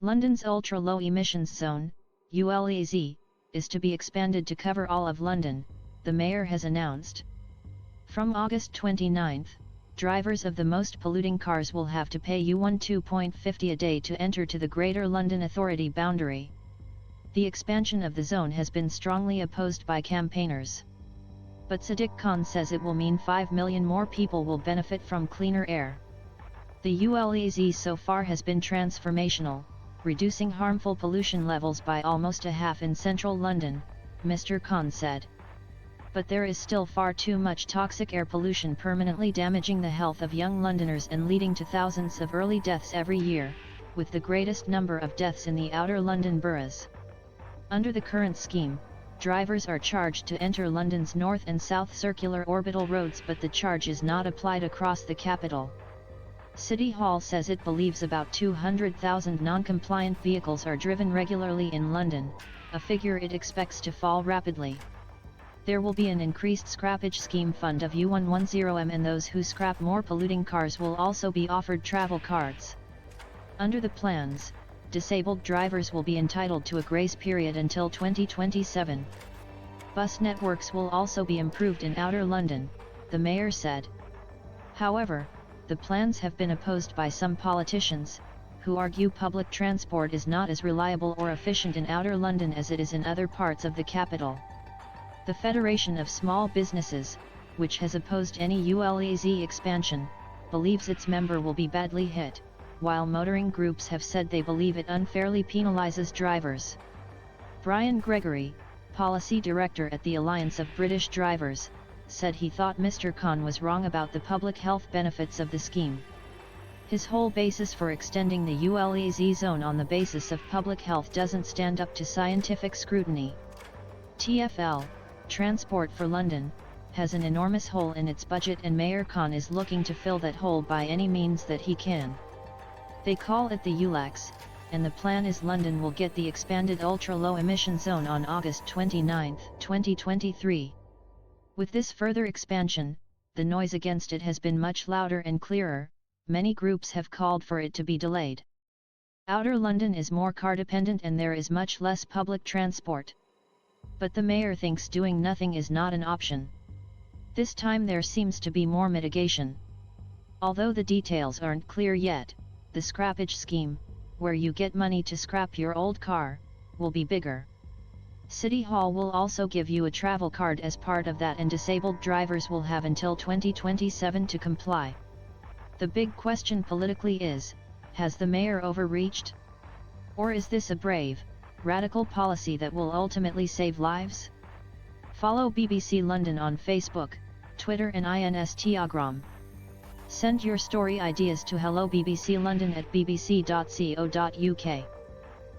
London's ultra-low emissions zone, ULEZ, is to be expanded to cover all of London, the mayor has announced. From August 29, drivers of the most polluting cars will have to pay £12.50 a day to enter to the Greater London Authority boundary. The expansion of the zone has been strongly opposed by campaigners. But Sadiq Khan says it will mean 5 million more people will benefit from cleaner air. The ULEZ so far has been transformational, reducing harmful pollution levels by almost a half in central London, Mr. Khan said. But there is still far too much toxic air pollution permanently damaging the health of young Londoners and leading to thousands of early deaths every year, with the greatest number of deaths in the outer London boroughs. Under the current scheme, drivers are charged to enter London's north and south circular orbital roads, but the charge is not applied across the capital. City Hall says it believes about 200,000 non-compliant vehicles are driven regularly in London, a figure it expects to fall rapidly. There will be an increased scrappage scheme fund of £110m, and those who scrap more polluting cars will also be offered travel cards. Under the plans, disabled drivers will be entitled to a grace period until 2027. Bus networks will also be improved in outer London, the mayor said. However, the plans have been opposed by some politicians, who argue public transport is not as reliable or efficient in outer London as it is in other parts of the capital. The Federation of Small Businesses, which has opposed any ULEZ expansion, believes its member will be badly hit, while motoring groups have said they believe it unfairly penalises drivers. Brian Gregory, policy director at the Alliance of British Drivers, said he thought Mr. Khan was wrong about the public health benefits of the scheme. His whole basis for extending the ULEZ zone on the basis of public health doesn't stand up to scientific scrutiny. TfL, Transport for London, has an enormous hole in its budget, and Mayor Khan is looking to fill that hole by any means that he can. They call it the ULEZ, and the plan is London will get the expanded ultra-low emission zone on August 29, 2023. With this further expansion, the noise against it has been much louder and clearer. Many groups have called for it to be delayed. Outer London is more car-dependent and there is much less public transport. But the mayor thinks doing nothing is not an option. This time there seems to be more mitigation. Although the details aren't clear yet, the scrappage scheme, where you get money to scrap your old car, will be bigger. City Hall will also give you a travel card as part of that, and disabled drivers will have until 2027 to comply. The big question politically is, has the mayor overreached? Or is this a brave, radical policy that will ultimately save lives? Follow BBC London on Facebook, Twitter and Instagram. Send your story ideas to hello bbclondon@bbc.co.uk.